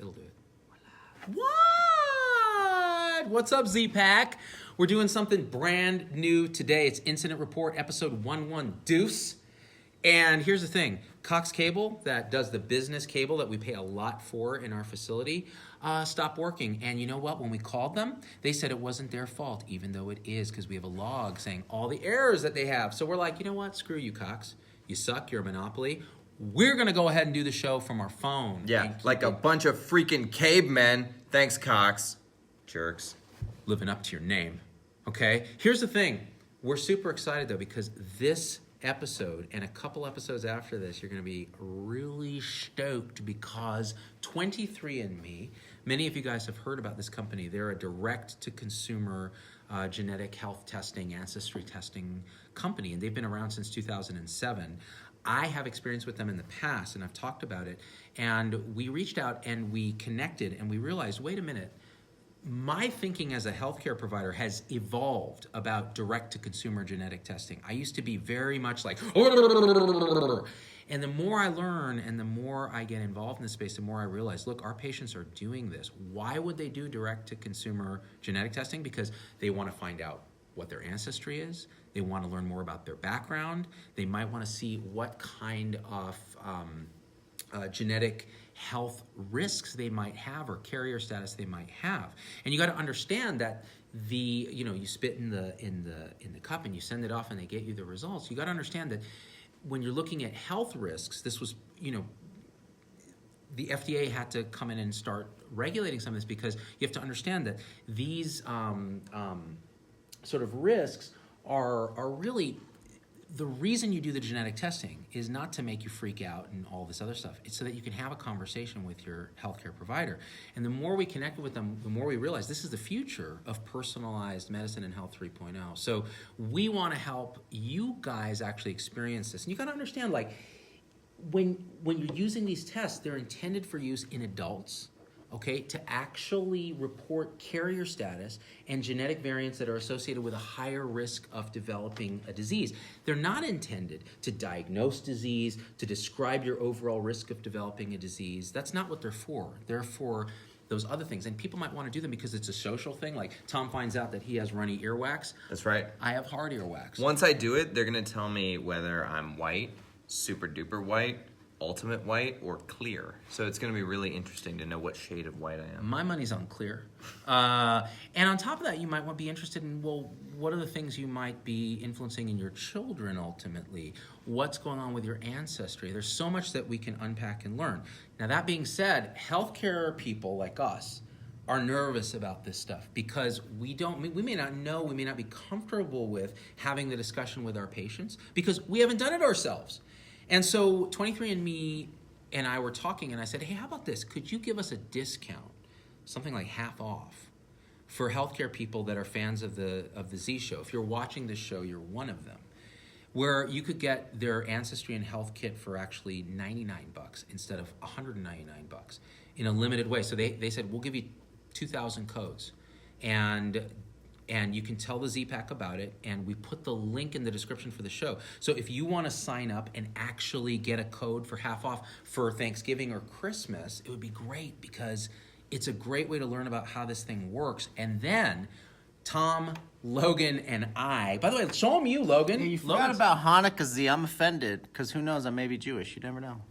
It'll do it. What? What's up, Z-Pack? We're doing something brand new today. It's Incident Report, episode 11 Deuce. And here's the thing. Cox Cable, that does the business cable that we pay a lot for in our facility, stopped working. And you know what? When we called them, they said it wasn't their fault, even though it is, because we have a log saying all the errors that they have. So we're like, you know what? Screw you, Cox. You suck. You're a monopoly. We're going to go ahead and do the show from our phone. Yeah, like a bunch of freaking cavemen. Thanks, Cox. Jerks. Living up to your name. Okay? Here's the thing. We're super excited, though, because this episode and a couple episodes after this, you're going to be really stoked because 23andMe, many of you guys have heard about this company. They're a direct-to-consumer genetic health testing, ancestry testing company, and they've been around since 2007. I have experience with them in the past, and I've talked about it, and we reached out and we connected, and we realized, wait a minute, my thinking as a healthcare provider has evolved about direct-to-consumer genetic testing. I used to be very much like, and the more I learn and the more I get involved in this space, the more I realize, look, our patients are doing this. Why would they do direct-to-consumer genetic testing? Because they want to find out what their ancestry is. They want to learn more about their background. They might want to see what kind of genetic health risks they might have or carrier status they might have. And you got to understand that you spit in the cup and you send it off and they get you the results. You got to understand that when you're looking at health risks, this was, the FDA had to come in and start regulating some of this because you have to understand that these sort of risks are really, the reason you do the genetic testing is not to make you freak out and all this other stuff. It's so that you can have a conversation with your healthcare provider. And the more we connect with them, the more we realize this is the future of personalized medicine and health 3.0. So we want to help you guys actually experience this. And you got to understand, like, when you're using these tests, they're intended for use in adults, okay, to actually report carrier status and genetic variants that are associated with a higher risk of developing a disease. They're not intended to diagnose disease, to describe your overall risk of developing a disease. That's not what they're for. They're for those other things. And people might want to do them because it's a social thing. Like Tom finds out that he has runny earwax. That's right. I have hard earwax. Once I do it, they're going to tell me whether I'm white, super duper white, ultimate white, or clear. So it's going to be really interesting to know what shade of white I am. My money's on clear. And on top of that, you might want to be interested in, well, what are the things you might be influencing in your children ultimately? What's going on with your ancestry? There's so much that we can unpack and learn. Now, that being said, healthcare people like us are nervous about this stuff because we may not know, we may not be comfortable with having the discussion with our patients because we haven't done it ourselves. And so 23andMe and I were talking, and I said, hey, how about this? Could you give us a discount, something like half off, for healthcare people that are fans of the Z Show? If you're watching this show, you're one of them, where you could get their ancestry and health kit for actually $99 instead of $199 in a limited way. So they said, we'll give you 2,000 codes, and you can tell the Z-Pack about it, and we put the link in the description for the show. So if you want to sign up and actually get a code for half off for Thanksgiving or Christmas, it would be great because it's a great way to learn about how this thing works. And then Tom, Logan, and I, by the way, show them you, Logan. Yeah, you forgot about Hanukkah, Z. I'm offended because who knows, I may be Jewish. You never know.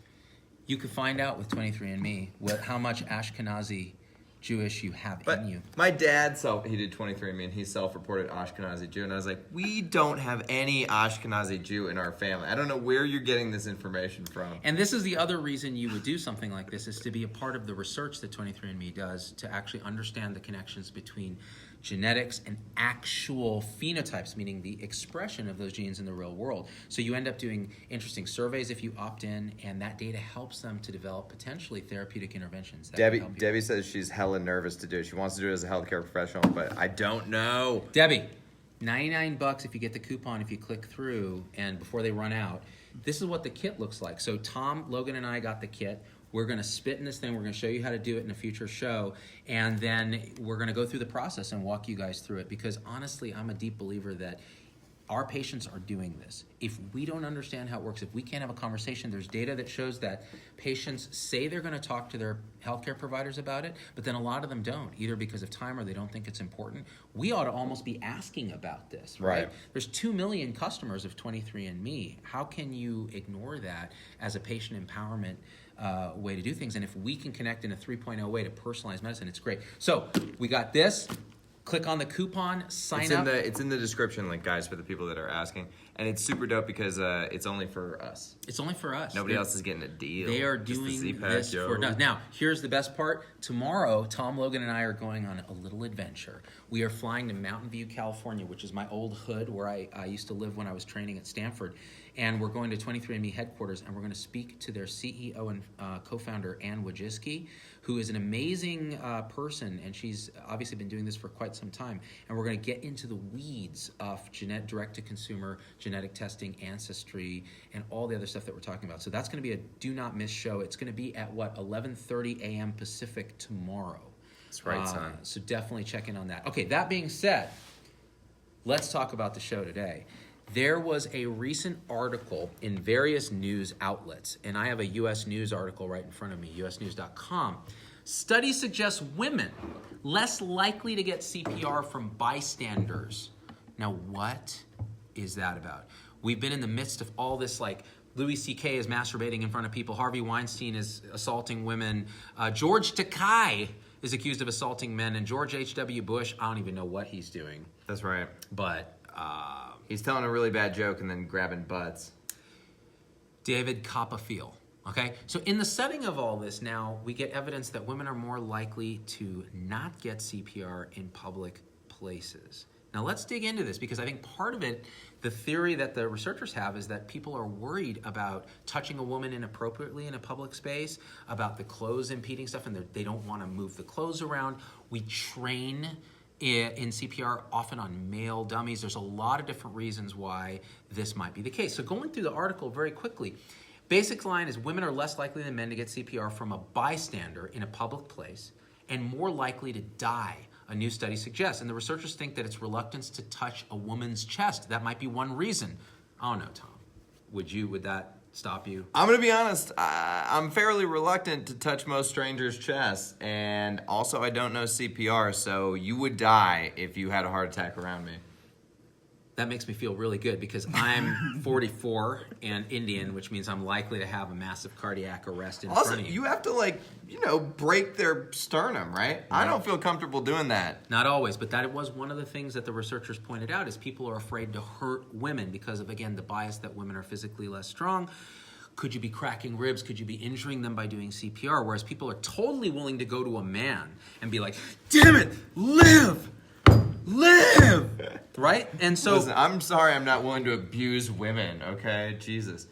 You could find out with 23andMe how much Ashkenazi Jewish you have in you. My dad, he did 23andMe, and he self-reported Ashkenazi Jew, and I was like, we don't have any Ashkenazi Jew in our family. I don't know where you're getting this information from. And this is the other reason you would do something like this, is to be a part of the research that 23andMe does to actually understand the connections between genetics and actual phenotypes, meaning the expression of those genes in the real world. So you end up doing interesting surveys if you opt in, and that data helps them to develop potentially therapeutic interventions. Debbie says she's hella nervous to do it. She wants to do it as a healthcare professional, but I don't know. Debbie, $99 if you get the coupon, if you click through, and before they run out. This is what the kit looks like. So Tom, Logan, and I got the kit. We're going to spit in this thing. We're going to show you how to do it in a future show. And then we're going to go through the process and walk you guys through it. Because honestly, I'm a deep believer that our patients are doing this. If we don't understand how it works, if we can't have a conversation, there's data that shows that patients say they're going to talk to their healthcare providers about it, but then a lot of them don't, either because of time or they don't think it's important. We ought to almost be asking about this, right? There's 2 million customers of 23andMe. How can you ignore that as a patient empowerment way to do things? And if we can connect in a 3.0 way to personalized medicine, it's great. So we got this. Click on the coupon, sign up. It's in the description link, guys, for the people that are asking. And it's super dope because it's only for us. It's only for us. Nobody else is getting a deal. They are Just the doing CPAC, this yo. for us. Now, here's the best part. Tomorrow, Tom Logan and I are going on a little adventure. We are flying to Mountain View, California, which is my old hood where I used to live when I was training at Stanford. And we're going to 23andMe headquarters, and we're going to speak to their CEO and co-founder, Ann Wojcicki, who is an amazing person, and she's obviously been doing this for quite some time. And we're going to get into the weeds of direct-to-consumer, genetic testing, ancestry, and all the other stuff that we're talking about. So that's going to be a do-not-miss show. It's going to be at, 11:30 a.m. Pacific tomorrow. That's right, son. So definitely check in on that. Okay, that being said, let's talk about the show today. There was a recent article in various news outlets, and I have a U.S. News article right in front of me, usnews.com. Study suggests women less likely to get CPR from bystanders. Now, what is that about? We've been in the midst of all this, like, Louis C.K. is masturbating in front of people. Harvey Weinstein is assaulting women. George Takei is accused of assaulting men. And George H.W. Bush, I don't even know what he's doing. That's right. But he's telling a really bad joke and then grabbing butts. David Copperfield. Okay, so in the setting of all this now, we get evidence that women are more likely to not get CPR in public places. Now let's dig into this, because I think part of it, the theory that the researchers have, is that people are worried about touching a woman inappropriately in a public space, about the clothes impeding stuff, and they don't want to move the clothes around. We train in CPR often on male dummies. There's a lot of different reasons why this might be the case. So going through the article very quickly, basic line is women are less likely than men to get CPR from a bystander in a public place and more likely to die, a new study suggests. And the researchers think that it's reluctance to touch a woman's chest. That might be one reason. I don't know, Tom. Would that stop you? I'm going to be honest. I'm fairly reluctant to touch most strangers' chests. And also, I don't know CPR, so you would die if you had a heart attack around me. That makes me feel really good, because I'm 44 and Indian, which means I'm likely to have a massive cardiac arrest in front of you. Also, you have to, break their sternum, right? I don't feel comfortable doing that. Not always, but that was one of the things that the researchers pointed out, is people are afraid to hurt women because of, again, the bias that women are physically less strong. Could you be cracking ribs? Could you be injuring them by doing CPR? Whereas people are totally willing to go to a man and be like, damn it, live! Right? And so, listen, I'm sorry I'm not willing to abuse women, okay? Jesus.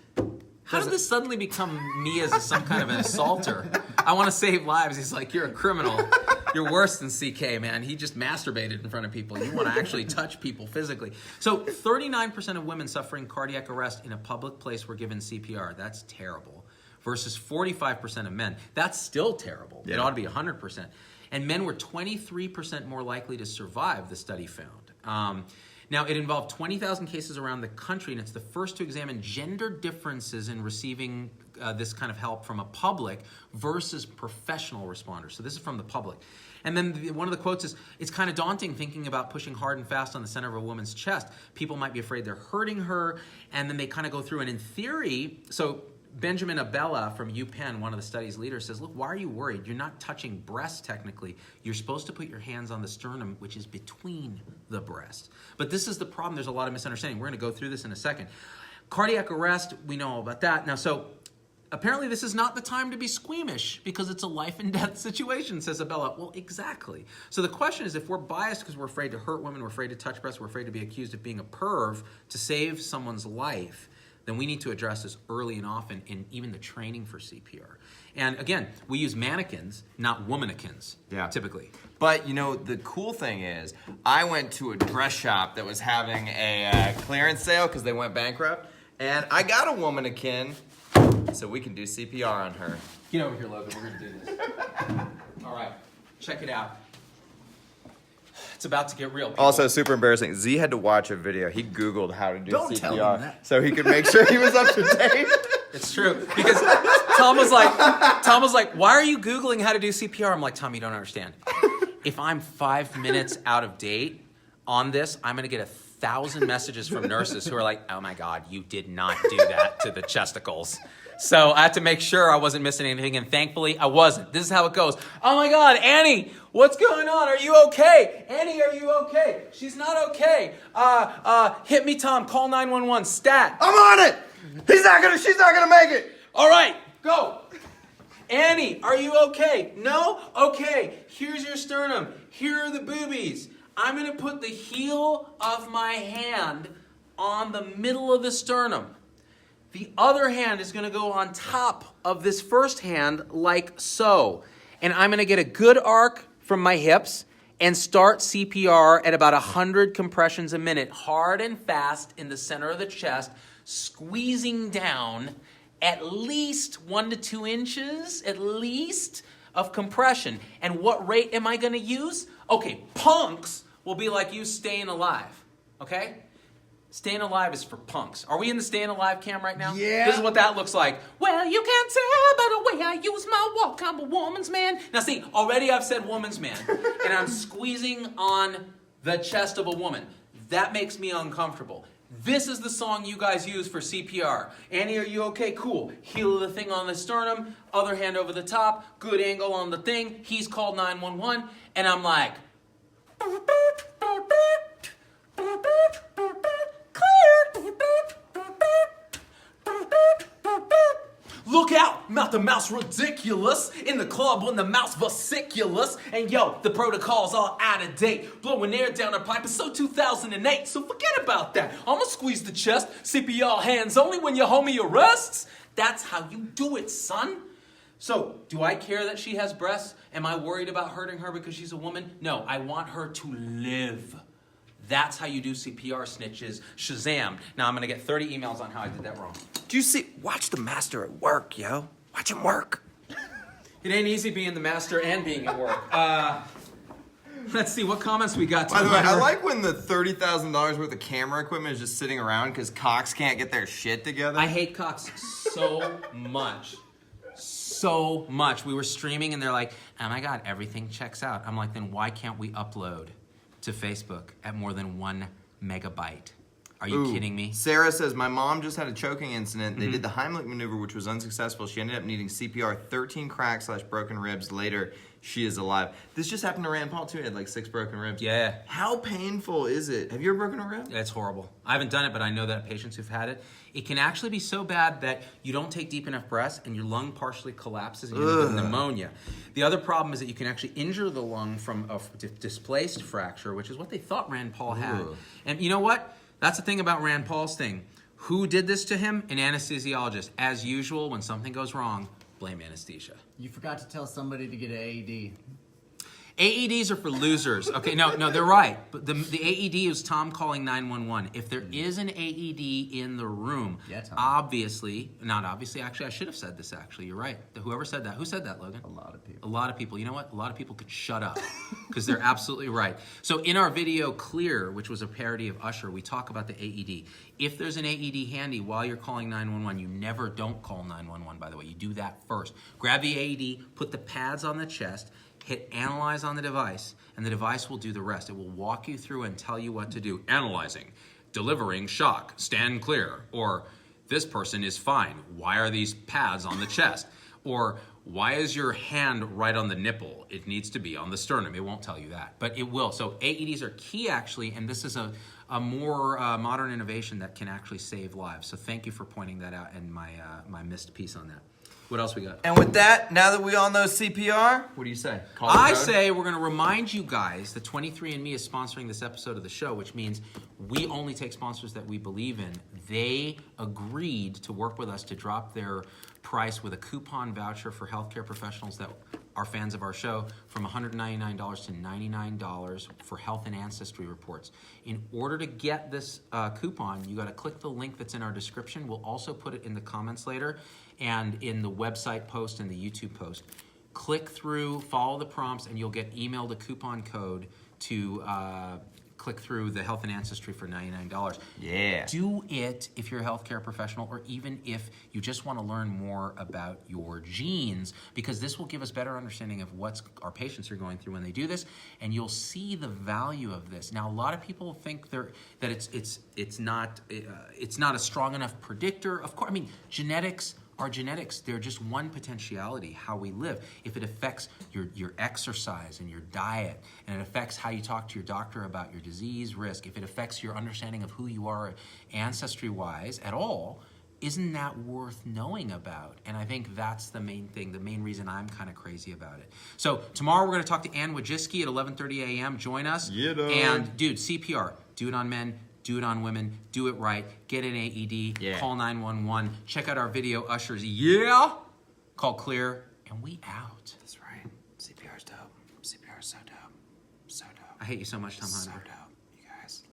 How did this suddenly become me as some kind of an assaulter? I want to save lives. He's like, you're a criminal. You're worse than CK, man. He just masturbated in front of people. You want to actually touch people physically. So 39% of women suffering cardiac arrest in a public place were given CPR. That's terrible. Versus 45% of men. That's still terrible. Yeah. It ought to be 100%. And men were 23% more likely to survive, the study found. Now, it involved 20,000 cases around the country, and it's the first to examine gender differences in receiving this kind of help from a public versus professional responders. So this is from the public. And then one of the quotes is, it's kind of daunting thinking about pushing hard and fast on the center of a woman's chest. People might be afraid they're hurting her, and then they kind of go through, and in theory, so Benjamin Abella from UPenn, one of the study's leaders, says, look, why are you worried? You're not touching breasts technically. You're supposed to put your hands on the sternum, which is between the breasts. But this is the problem. There's a lot of misunderstanding. We're going to go through this in a second. Cardiac arrest, we know all about that. Now, so apparently this is not the time to be squeamish because it's a life and death situation, says Abella. Well, exactly. So the question is, if we're biased because we're afraid to hurt women, we're afraid to touch breasts, we're afraid to be accused of being a perv to save someone's life, then we need to address this early and often in even the training for CPR. And again, we use mannequins, not womannequins, typically. But, the cool thing is, I went to a dress shop that was having a clearance sale because they went bankrupt, and I got a womannequin, so we can do CPR on her. Get over here, Logan. We're going to do this. All right. Check it out. It's about to get real. People. Also, super embarrassing. Z had to watch a video. He Googled how to do Don't CPR tell him that. so he could make sure he was up to date. It's true because Tom was like, "Why are you Googling how to do CPR?" I'm like, "Tom, you don't understand. If I'm 5 minutes out of date on this, I'm gonna get 1,000 messages from nurses who are like, "Oh my God, you did not do that to the chesticles." So I had to make sure I wasn't missing anything, and thankfully I wasn't. This is how it goes. Oh my God, Annie, what's going on? Are you okay? Annie, are you okay? She's not okay. Hit me, Tom. Call 911. Stat. I'm on it. She's not gonna make it. All right, go. Annie, are you okay? No? Okay, here's your sternum. Here are the boobies. I'm going to put the heel of my hand on the middle of the sternum. The other hand is going to go on top of this first hand like so. And I'm going to get a good arc from my hips and start CPR at about 100 compressions a minute, hard and fast in the center of the chest, squeezing down at least 1 to 2 inches, at least, of compression. And what rate am I going to use? Okay, punks will be like you staying alive, okay? Staying alive is for punks. Are we in the staying alive cam right now? Yeah. This is what that looks like. Well, you can't tell by the way I use my walk, I'm a woman's man. Now see, already I've said woman's man, and I'm squeezing on the chest of a woman. That makes me uncomfortable. This is the song you guys use for CPR. Annie, are you okay? Cool. Heel of the thing on the sternum, other hand over the top, good angle on the thing. He's called 911, and I'm like, clear. Look out, mouth to mouse ridiculous. In the club when the mouse vesiculous. And yo, the protocol's all out of date. Blowing air down a pipe is so 2008. So forget about that. I'ma squeeze the chest. CPR hands only when your homie arrests. That's how you do it, son. So, do I care that she has breasts? Am I worried about hurting her because she's a woman? No, I want her to live. That's how you do CPR, snitches. Shazam. Now I'm going to get 30 emails on how I did that wrong. Do you see? Watch the master at work, yo. Watch him work. It ain't easy being the master and being at work. Let's see, what comments we got. By the way, I like when the $30,000 worth of camera equipment is just sitting around because Cox can't get their shit together. I hate Cox so much. So much. We were streaming and they're like, oh my God, everything checks out. I'm like, then why can't we upload to Facebook at more than 1 megabyte? Are you kidding me? Sarah says, my mom just had a choking incident. They did the Heimlich maneuver, which was unsuccessful. She ended up needing CPR, 13 cracks / broken ribs. Later, she is alive. This just happened to Rand Paul, too. He had like 6 broken ribs. Yeah. How painful is it? Have you ever broken a rib? It's horrible. I haven't done it, but I know that patients who've had it, it can actually be so bad that you don't take deep enough breaths and your lung partially collapses and you get pneumonia. The other problem is that you can actually injure the lung from a displaced fracture, which is what they thought Rand Paul had. And you know what? That's the thing about Rand Paul's thing. Who did this to him? An anesthesiologist. As usual, when something goes wrong, blame anesthesia. You forgot to tell somebody to get an AED. AEDs are for losers. Okay, no, they're right. But the AED is Tom calling 911. If there is an AED in the room, Tom. not obviously, actually, I should have said this, actually. You're right. Whoever said that. Who said that, Logan? A lot of people. A lot of people. You know what? A lot of people could shut up because they're absolutely right. So in our video, Clear, which was a parody of Usher, we talk about the AED. If there's an AED handy while you're calling 911, you never don't call 911, by the way. You do that first. Grab the AED, put the pads on the chest, hit analyze on the device, and the device will do the rest. It will walk you through and tell you what to do. Analyzing, delivering shock, stand clear, or this person is fine. Why are these pads on the chest? Or why is your hand right on the nipple? It needs to be on the sternum. It won't tell you that, but it will. So AEDs are key, actually, and this is a more modern innovation that can actually save lives. So thank you for pointing that out and my missed piece on that. What else we got? And with that, now that we all know CPR, what do you say? I say we're going to remind you guys that 23andMe is sponsoring this episode of the show, which means we only take sponsors that we believe in. They agreed to work with us to drop their price with a coupon voucher for healthcare professionals that are fans of our show from $199 to $99 for health and ancestry reports. In order to get this coupon, you got to click the link that's in our description. We'll also put it in the comments later and in the website post and the YouTube post. Click through, follow the prompts, and you'll get emailed a coupon code to click through the Health and Ancestry for $99. Yeah. Do it if you're a healthcare professional, or even if you just want to learn more about your genes, because this will give us better understanding of what our patients are going through when they do this, and you'll see the value of this. Now, a lot of people think that it's not a strong enough predictor. Of course, I mean, genetics. Our genetics, they're just one potentiality, how we live. If it affects your exercise and your diet, and it affects how you talk to your doctor about your disease risk, if it affects your understanding of who you are ancestry-wise at all, isn't that worth knowing about? And I think that's the main thing, the main reason I'm kind of crazy about it. So tomorrow we're going to talk to Ann Wojcicki at 11:30 a.m. Join us. Yeah, dog. And dude, CPR, do it on men. Do it on women. Do it right. Get an AED. Yeah. Call 911. Check out our video, Ushers. Yeah. Call Clear. And we out. That's right. CPR's dope. CPR's so dope. So dope. I hate you so much, Tom Hunter. So dope.